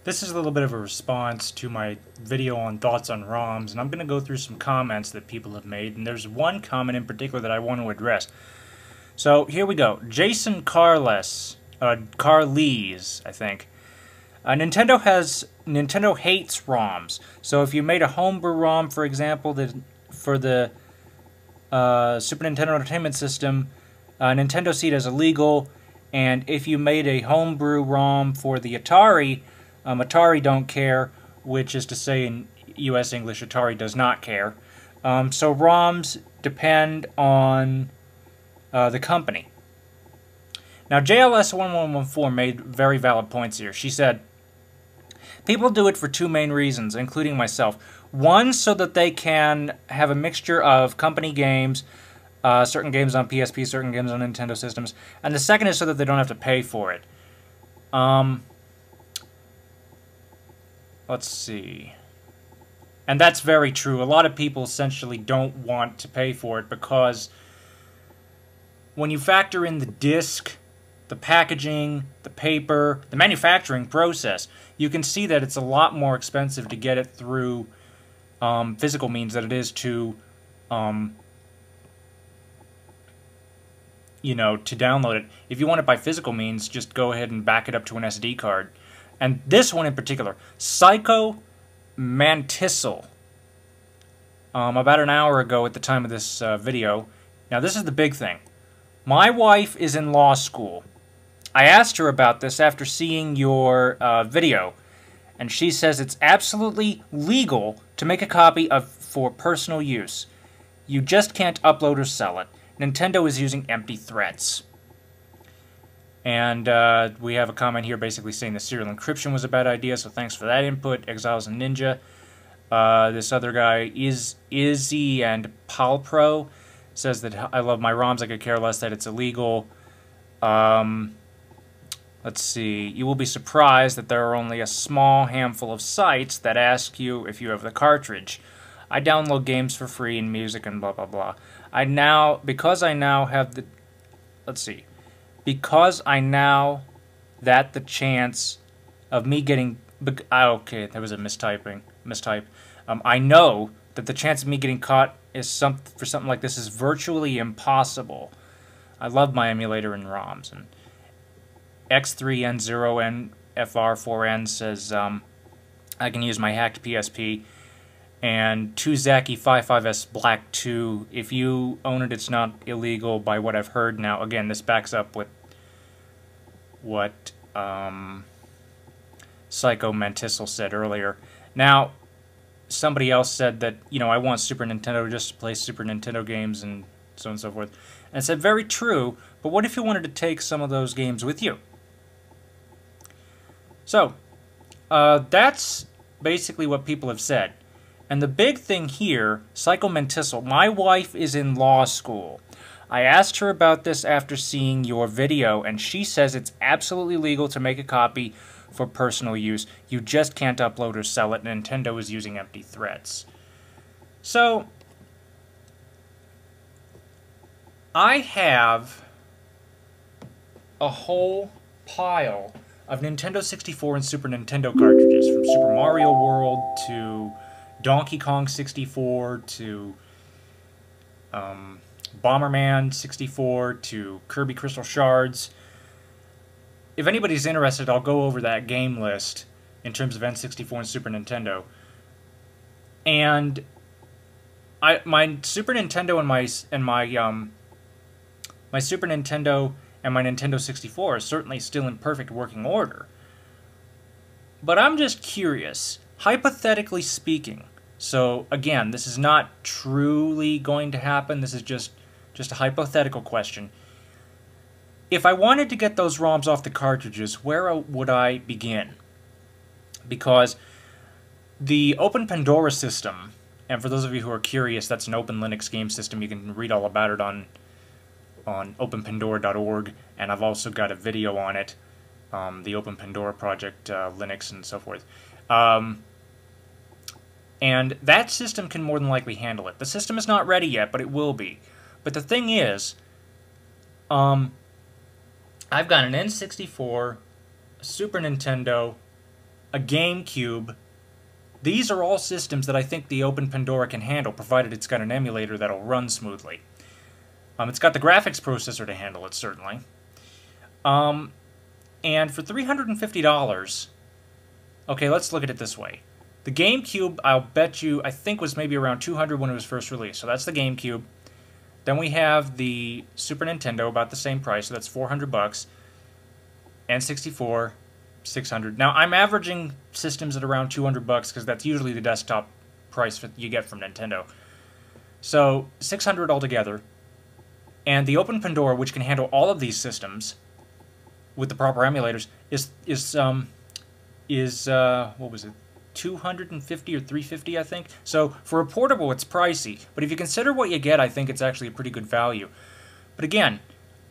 This is a little bit of a response to my video on thoughts on ROMs, and I'm going to go through some comments that people have made, and there's one comment in particular that I want to address. So here we go. Jason Carles, I think. Nintendo hates ROMs. So if you made a homebrew ROM, for example, for the Super Nintendo Entertainment System, Nintendo sees it as illegal, and if you made a homebrew ROM for the Atari, Atari don't care, which is to say in US English, Atari does not care. So ROMs depend on the company. Now, JLS1114 made very valid points here. She said, people do it for two main reasons, including myself. One, so that they can have a mixture of company games, certain games on PSP, certain games on Nintendo systems, and the second is so that they don't have to pay for it. Let's see. And that's very true. A lot of people essentially don't want to pay for it because when you factor in the disc, the packaging, the paper, the manufacturing process, you can see that it's a lot more expensive to get it through physical means than it is to, to download it. If you want it by physical means, just go ahead and back it up to an SD card. And this one in particular, PsychoMantistle, about an hour ago at the time of this video. Now this is the big thing. My wife is in law school. I asked her about this after seeing your video, and she says it's absolutely legal to make a copy for personal use. You just can't upload or sell it. Nintendo is using empty threats. And we have a comment here basically saying the serial encryption was a bad idea, so thanks for that input. Exiles and Ninja. This other guy, Izzy and Palpro, says that I love my ROMs, I could care less that it's illegal. Let's see. You will be surprised that there are only a small handful of sites that ask you if you have the cartridge. I download games for free and music and blah blah blah. Because I now have the chance of me getting... Okay, there was a mistype. I know that the chance of me getting caught for something like this is virtually impossible. I love my emulator and ROMs. And X3N0NFR4N says I can use my hacked PSP. And 2Zaki55S Black 2, if you own it, it's not illegal by what I've heard. Now, again, this backs up with what PsychoMantistle said earlier. Now, somebody else said that, I want Super Nintendo just to play Super Nintendo games and so on and so forth. And said, very true, but what if you wanted to take some of those games with you? So, that's basically what people have said. And the big thing here, PsychoMantistle, my wife is in law school. I asked her about this after seeing your video, and she says it's absolutely legal to make a copy for personal use. You just can't upload or sell it. Nintendo is using empty threats. So, I have a whole pile of Nintendo 64 and Super Nintendo cartridges, from Super Mario World to Donkey Kong 64 to Bomberman 64 to Kirby Crystal Shards. If anybody's interested, I'll go over that game list in terms of N64 and Super Nintendo. And my Super Nintendo and my Super Nintendo and my Nintendo 64 are certainly still in perfect working order. But I'm just curious, hypothetically speaking. So again, this is not truly going to happen. This is just a hypothetical question. If I wanted to get those ROMs off the cartridges, where would I begin? Because the Open Pandora system, and for those of you who are curious, that's an open Linux game system. You can read all about it on openpandora.org, and I've also got a video on it, the Open Pandora project, Linux and so forth. And that system can more than likely handle it. The system is not ready yet, but it will be. But the thing is, I've got an N64, a Super Nintendo, a GameCube. These are all systems that I think the Open Pandora can handle, provided it's got an emulator that'll run smoothly. It's got the graphics processor to handle it, certainly. And for $350, okay, let's look at it this way. The GameCube, I'll bet you, I think was maybe around $200 when it was first released. So that's the GameCube. Then we have the Super Nintendo, about the same price, so that's $400. N64, $600. Now, I'm averaging systems at around $200 because that's usually the desktop price that you get from Nintendo. So, $600 altogether. And the Open Pandora, which can handle all of these systems with the proper emulators, is what was it? $250 or $350, I think. So for a portable, it's pricey. But if you consider what you get, I think it's actually a pretty good value. But again,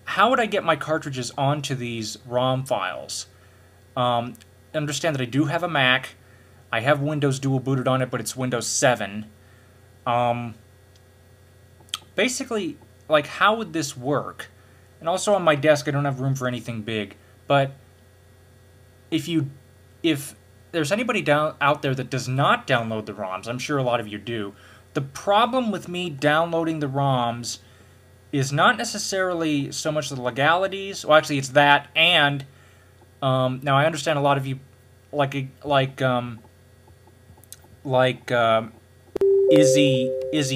how would I get my cartridges onto these ROM files? Understand that I do have a Mac. I have Windows dual booted on it, but it's Windows 7. Basically, like, how would this work? And also on my desk, I don't have room for anything big. But if there's anybody out there that does not download the ROMs, I'm sure a lot of you do. The problem with me downloading the ROMs is not necessarily so much the legalities. Well, actually, it's that, and now I understand a lot of you, like Izzy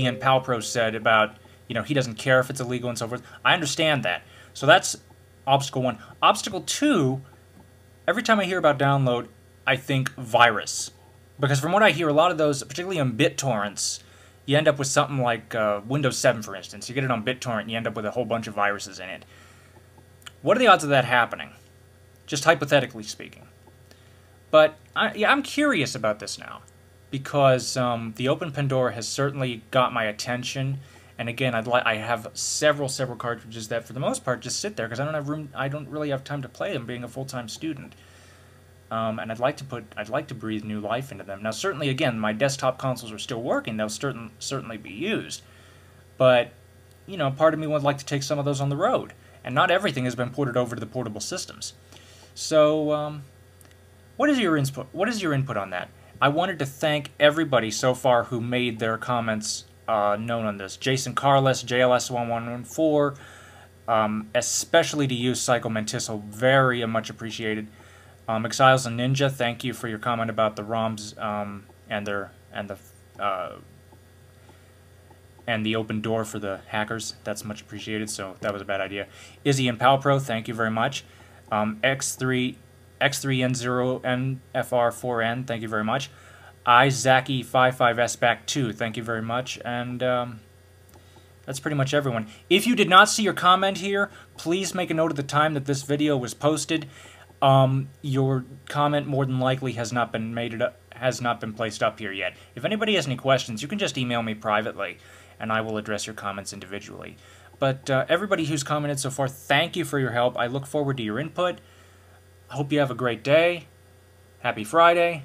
and Palpro said about, you know, he doesn't care if it's illegal and so forth. I understand that. So that's obstacle 1. Obstacle 2, every time I hear about download, I think virus. Because from what I hear, a lot of those, particularly on BitTorrents, you end up with something like Windows 7, for instance. You get it on BitTorrent, and you end up with a whole bunch of viruses in it. What are the odds of that happening? Just hypothetically speaking. But yeah, I'm curious about this now. Because the Open Pandora has certainly got my attention. And again, I have several cartridges that, for the most part, just sit there because I don't have room. I don't really have time to play them, being a full-time student. And I'd like to breathe new life into them. Now, certainly, again, my desktop consoles are still working; they'll certainly be used. But you know, part of me would like to take some of those on the road, and not everything has been ported over to the portable systems. So, what is your input? What is your input on that? I wanted to thank everybody so far who made their comments known on this. Jason Carles, JLS1114, especially to you, PsychoMantistle, very much appreciated. Exiles and Ninja, thank you for your comment about the ROMs and the open door for the hackers. That's much appreciated. So that was a bad idea. Izzy and Palpro, thank you very much. X3N0NFR4N, thank you very much. Izaki55S back 2, thank you very much. And that's pretty much everyone. If you did not see your comment here, please make a note of the time that this video was posted. Your comment more than likely has not been placed up here yet. If anybody has any questions, you can just email me privately, and I will address your comments individually. But everybody who's commented so far, thank you for your help. I look forward to your input. I hope you have a great day. Happy Friday.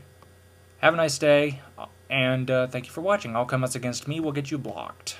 Have a nice day. And thank you for watching. All comments against me will get you blocked.